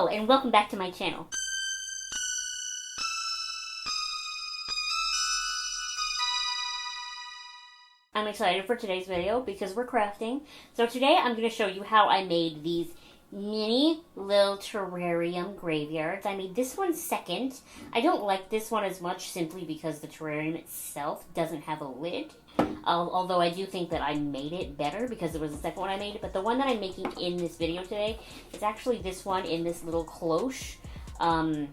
Hello and welcome back to my channel. I'm excited for today's video because we're crafting. So today I'm going to show you how I made these mini little terrarium graveyards. I made this one second. I don't like this one as much simply because the terrarium itself doesn't have a lid. Although I do think that I made it better because it was the second one I made. But the one that I'm making in this video today is actually this one in this little cloche. I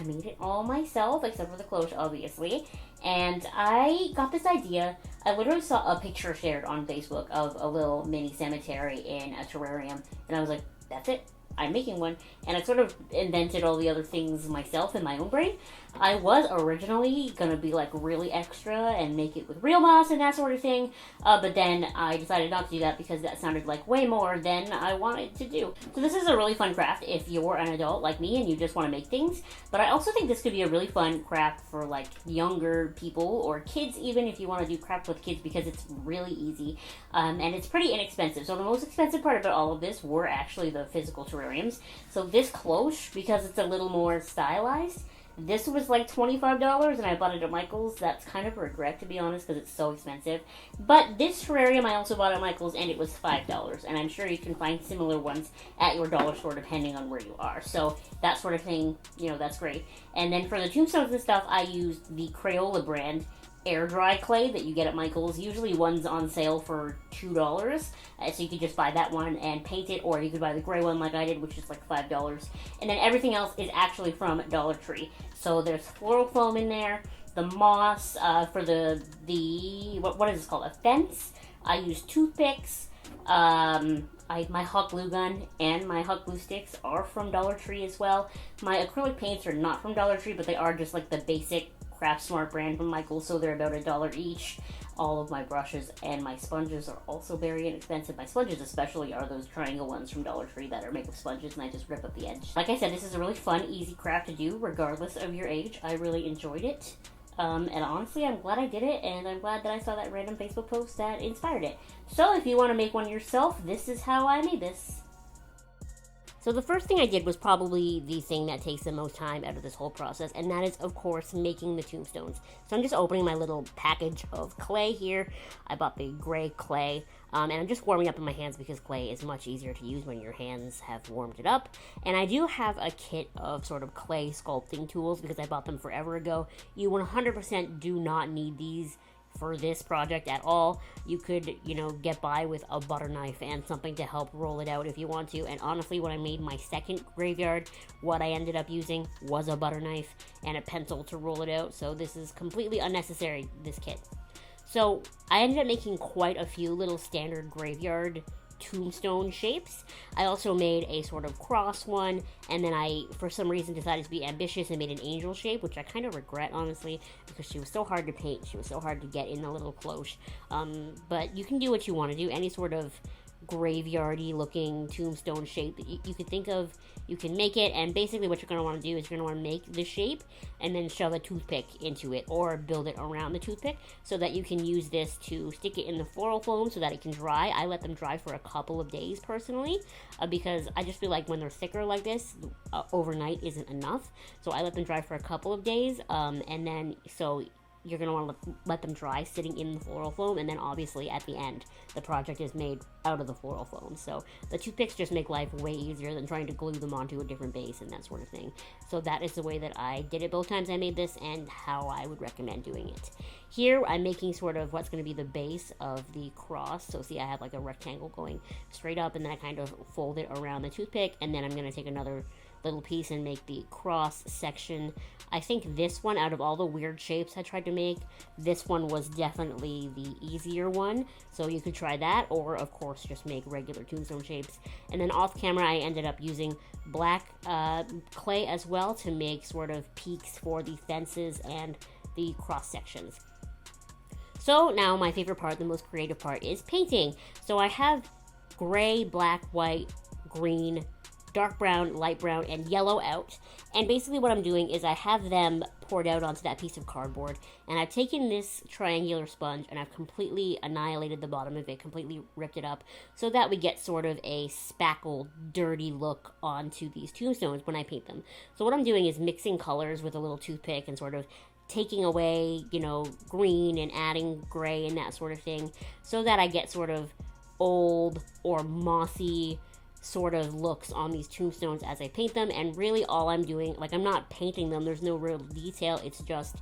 made it all myself except for the cloche, obviously. And I got this idea. I literally saw a picture shared on Facebook of a little mini cemetery in a terrarium. And I was like, that's it. I'm making one. And I sort of invented all the other things myself in my own brain. I was originally going to be like really extra and make it with real moss and that sort of thing. But then I decided not to do that because that sounded like way more than I wanted to do. So this is a really fun craft if you're an adult like me and you just want to make things. But I also think this could be a really fun craft for like younger people or kids even if you want to do craft with kids because it's really easy. And it's pretty inexpensive. So the most expensive part about all of this were actually the physical terrariums. So this cloche, because it's a little more stylized, this was like $25 and I bought it at Michael's. That's kind of a regret, to be honest, because it's so expensive. But this terrarium I also bought at Michael's and it was $5. And I'm sure you can find similar ones at your dollar store depending on where you are. So that sort of thing, you know, that's great. And then for the tombstones and stuff, I used the Crayola brand air dry clay that you get at Michael's. Usually one's on sale for $2, so you could just buy that one and paint it, or you could buy the gray one like I did, which is like $5. And then everything else is actually from Dollar Tree. So there's floral foam in there, the moss for the what is this called, a fence. I use toothpicks. My hot glue gun and my hot glue sticks are from Dollar Tree as well. My acrylic paints are not from Dollar Tree, but they are just like the basic Craftsmart brand from Michael's, so they're about $1 each. All of my brushes and my sponges are also very inexpensive. My sponges especially are those triangle ones from Dollar Tree that are made of sponges and I just rip up the edge. Like I said, this is a really fun, easy craft to do regardless of your age. I really enjoyed it. And honestly, I'm glad I did it, and I'm glad that I saw that random Facebook post that inspired it. So if you want to make one yourself, this is how I made this. So the first thing I did was probably the thing that takes the most time out of this whole process, and that is, of course, making the tombstones. So I'm just opening my little package of clay here. I bought the gray clay, and I'm just warming up in my hands because clay is much easier to use when your hands have warmed it up. And I do have a kit of sort of clay sculpting tools because I bought them forever ago. You 100% do not need these for this project at all. You could, get by with a butter knife and something to help roll it out if you want to. And honestly, when I made my second graveyard, what I ended up using was a butter knife and a pencil to roll it out. So this is completely unnecessary, this kit. So I ended up making quite a few little standard graveyard tombstone shapes. I also made a sort of cross one, and then I, for some reason, decided to be ambitious and made an angel shape, which I kind of regret, honestly, because she was so hard to paint. She was so hard to get in the little cloche. But you can do what you want to do. Any sort of graveyardy looking tombstone shape that you could think of, you can make it. And basically what you're going to want to do is you're going to want to make the shape and then shove a toothpick into it or build it around the toothpick so that you can use this to stick it in the floral foam so that it can dry. I let them dry for a couple of days personally because I just feel like when they're thicker like this, overnight isn't enough. So I let them dry for a couple of days, and then so you're going to want to let them dry sitting in the floral foam, and then obviously at the end the project is made out of the floral foam. So the toothpicks just make life way easier than trying to glue them onto a different base and that sort of thing. So that is the way that I did it both times I made this and how I would recommend doing it. Here I'm making sort of what's going to be the base of the cross. So see, I have like a rectangle going straight up, and then I kind of fold it around the toothpick, and then I'm going to take another little piece and make the cross section. I think this one, out of all the weird shapes I tried to make, this one was definitely the easier one. So you could try that, or of course just make regular tombstone shapes. And then off camera I ended up using black clay as well to make sort of peaks for the fences and the cross sections. So now my favorite part, the most creative part, is painting. So I have gray, black, white, green, dark brown, light brown, and yellow out. And basically what I'm doing is I have them poured out onto that piece of cardboard, and I've taken this triangular sponge and I've completely annihilated the bottom of it, completely ripped it up, so that we get sort of a spackled, dirty look onto these tombstones when I paint them. So what I'm doing is mixing colors with a little toothpick and sort of taking away, green and adding gray and that sort of thing, so that I get sort of old or mossy sort of looks on these tombstones as I paint them. And really all I'm doing, I'm not painting them, there's no real detail, it's just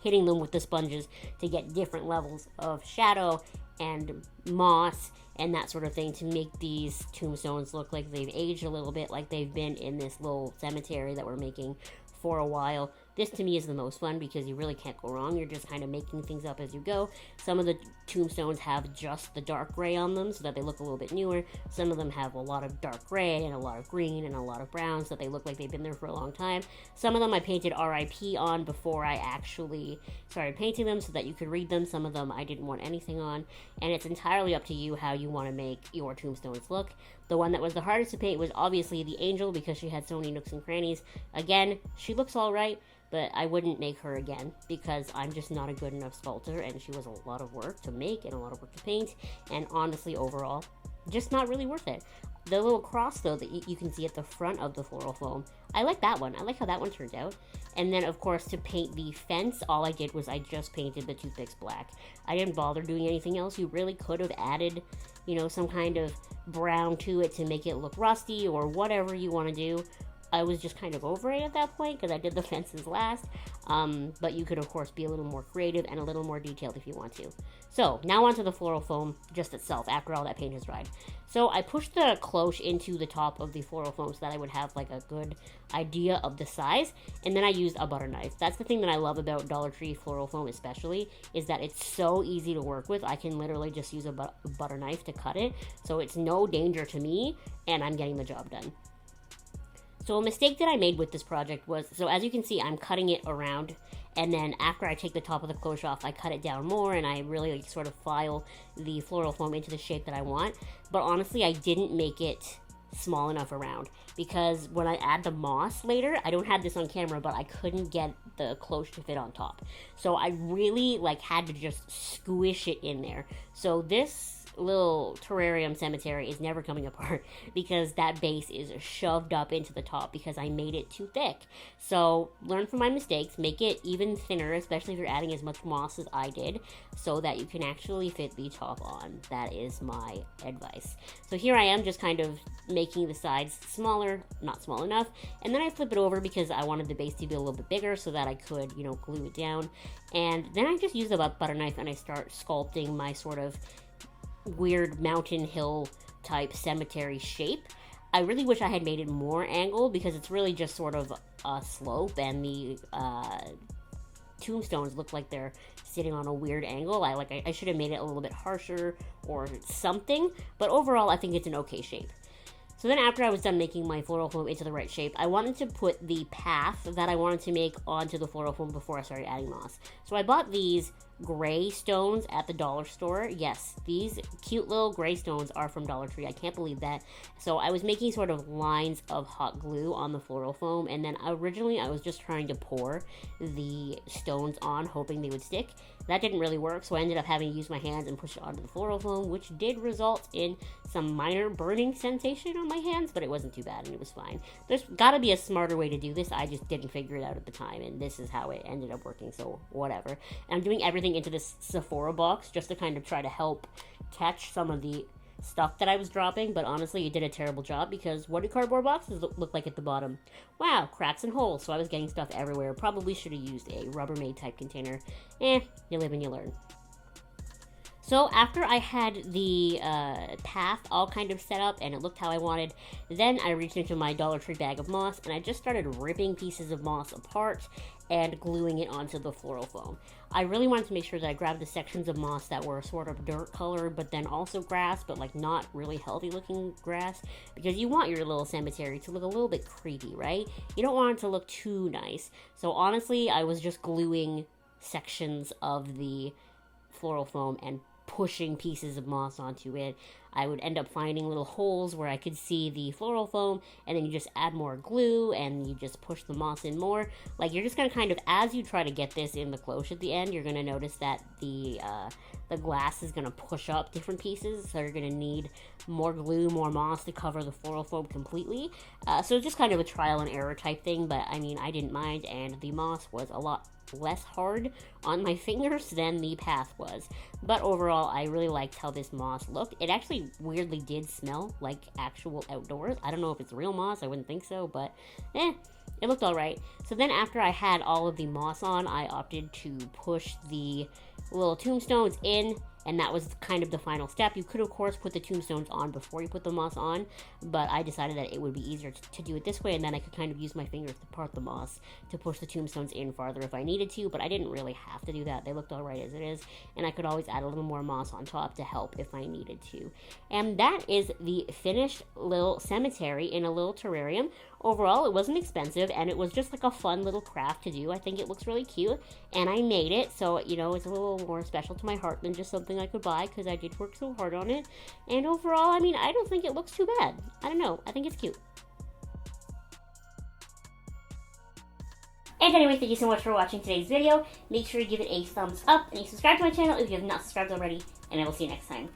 hitting them with the sponges to get different levels of shadow and moss and that sort of thing to make these tombstones look like they've aged a little bit, like they've been in this little cemetery that we're making for a while. This to me is the most fun because you really can't go wrong. You're just kind of making things up as you go. Some of the tombstones have just the dark gray on them so that they look a little bit newer. Some of them have a lot of dark gray and a lot of green and a lot of brown so that they look like they've been there for a long time. Some of them I painted RIP on before I actually started painting them so that you could read them. Some of them I didn't want anything on, and it's entirely up to you how you want to make your tombstones look. The one that was the hardest to paint was obviously the angel because she had so many nooks and crannies. Again, she looks alright, but I wouldn't make her again because I'm just not a good enough sculptor, and she was a lot of work to make and a lot of work to paint, and honestly overall just not really worth it. The little cross though that you can see at the front of the floral foam, I like that one. I like how that one turned out. And then of course to paint the fence, all I did was I just painted the Toothpicks black. I didn't bother doing anything else. You really could have added, some kind of brown to it to make it look rusty or whatever you want to do. I was just kind of over it at that point because I did the fences last, but you could of course be a little more creative and a little more detailed if you want to. So now onto the floral foam just itself after all that paint has dried. So I pushed the cloche into the top of the floral foam so that I would have a good idea of the size, and then I used a butter knife. That's the thing that I love about Dollar Tree floral foam especially, is that it's so easy to work with. I can literally just use a butter knife to cut it, so it's no danger to me, and I'm getting the job done. So a mistake that I made with this project was, so as you can see, I'm cutting it around, and then after I take the top of the cloche off, I cut it down more, and I really sort of file the floral foam into the shape that I want. But honestly, I didn't make it small enough around, because when I add the moss later, I don't have this on camera, but I couldn't get the cloche to fit on top. So I really had to just squish it in there. So this little terrarium cemetery is never coming apart because that base is shoved up into the top because I made it too thick. So learn from my mistakes, make it even thinner, especially if you're adding as much moss as I did, so that you can actually fit the top on. That is my advice. So here I am just kind of making the sides smaller, not small enough, and then I flip it over because I wanted the base to be a little bit bigger so that I could, glue it down. And then I just use a butter knife and I start sculpting my sort of weird mountain hill type cemetery shape. I really wish I had made it more angled because it's really just sort of a slope, and the tombstones look like they're sitting on a weird angle. I should have made it a little bit harsher or something, but overall I think it's an okay shape. So then after I was done making my floral foam into the right shape, I wanted to put the path that I wanted to make onto the floral foam before I started adding moss. So I bought these gray stones at the dollar store. Yes, these cute little gray stones are from Dollar Tree. I can't believe that. So I was making sort of lines of hot glue on the floral foam, and then originally I was just trying to pour the stones on, hoping they would stick. That didn't really work, so I ended up having to use my hands and push it onto the floral foam, which did result in some minor burning sensation on my hands, but it wasn't too bad and it was fine. There's gotta be a smarter way to do this. I just didn't figure it out at the time, and this is how it ended up working, so whatever. And I'm doing everything into this Sephora box just to kind of try to help catch some of the stuff that I was dropping, but honestly it did a terrible job because what do cardboard boxes look like at the bottom? Wow, cracks and holes, so I was getting stuff everywhere. Probably should have used a Rubbermaid type container. You live and you learn. So after I had the path all kind of set up and it looked how I wanted, then I reached into my Dollar Tree bag of moss and I just started ripping pieces of moss apart and gluing it onto the floral foam. I really wanted to make sure that I grabbed the sections of moss that were sort of dirt colored, but then also grass, but not really healthy looking grass, because you want your little cemetery to look a little bit creepy, right? You don't want it to look too nice. So honestly, I was just gluing sections of the floral foam and pushing pieces of moss onto it. I would end up finding little holes where I could see the floral foam, and then you just add more glue and you just push the moss in more. Like, you're just going to kind of, as you try to get this in the cloche at the end, you're going to notice that the glass is going to push up different pieces, so you're going to need more glue, more moss to cover the floral foam completely. So it's just kind of a trial and error type thing, but I mean, I didn't mind, and the moss was a lot less hard on my fingers than the path was. But overall, I really liked how this moss looked. It actually weirdly did smell like actual outdoors. I don't know if it's real moss, I wouldn't think so, but it looked alright. So then after I had all of the moss on, I opted to push the little tombstones in, and that was kind of the final step. You could, of course, put the tombstones on before you put the moss on, but I decided that it would be easier to do it this way, and then I could kind of use my fingers to part the moss to push the tombstones in farther if I needed to, but I didn't really have to do that. They looked alright as it is, and I could always add a little more moss on top to help if I needed to. And that is the finished little cemetery in a little terrarium. Overall, it wasn't expensive, and it was just like a fun little craft to do. I think it looks really cute, and I made it, so, you know, it's a little more special to my heart than just something I could buy, because I did work so hard on it. And overall, I mean, I don't think it looks too bad. I don't know. I think it's cute. And anyway, thank you so much for watching today's video. Make sure you give it a thumbs up, and you subscribe to my channel if you have not subscribed already, and I will see you next time.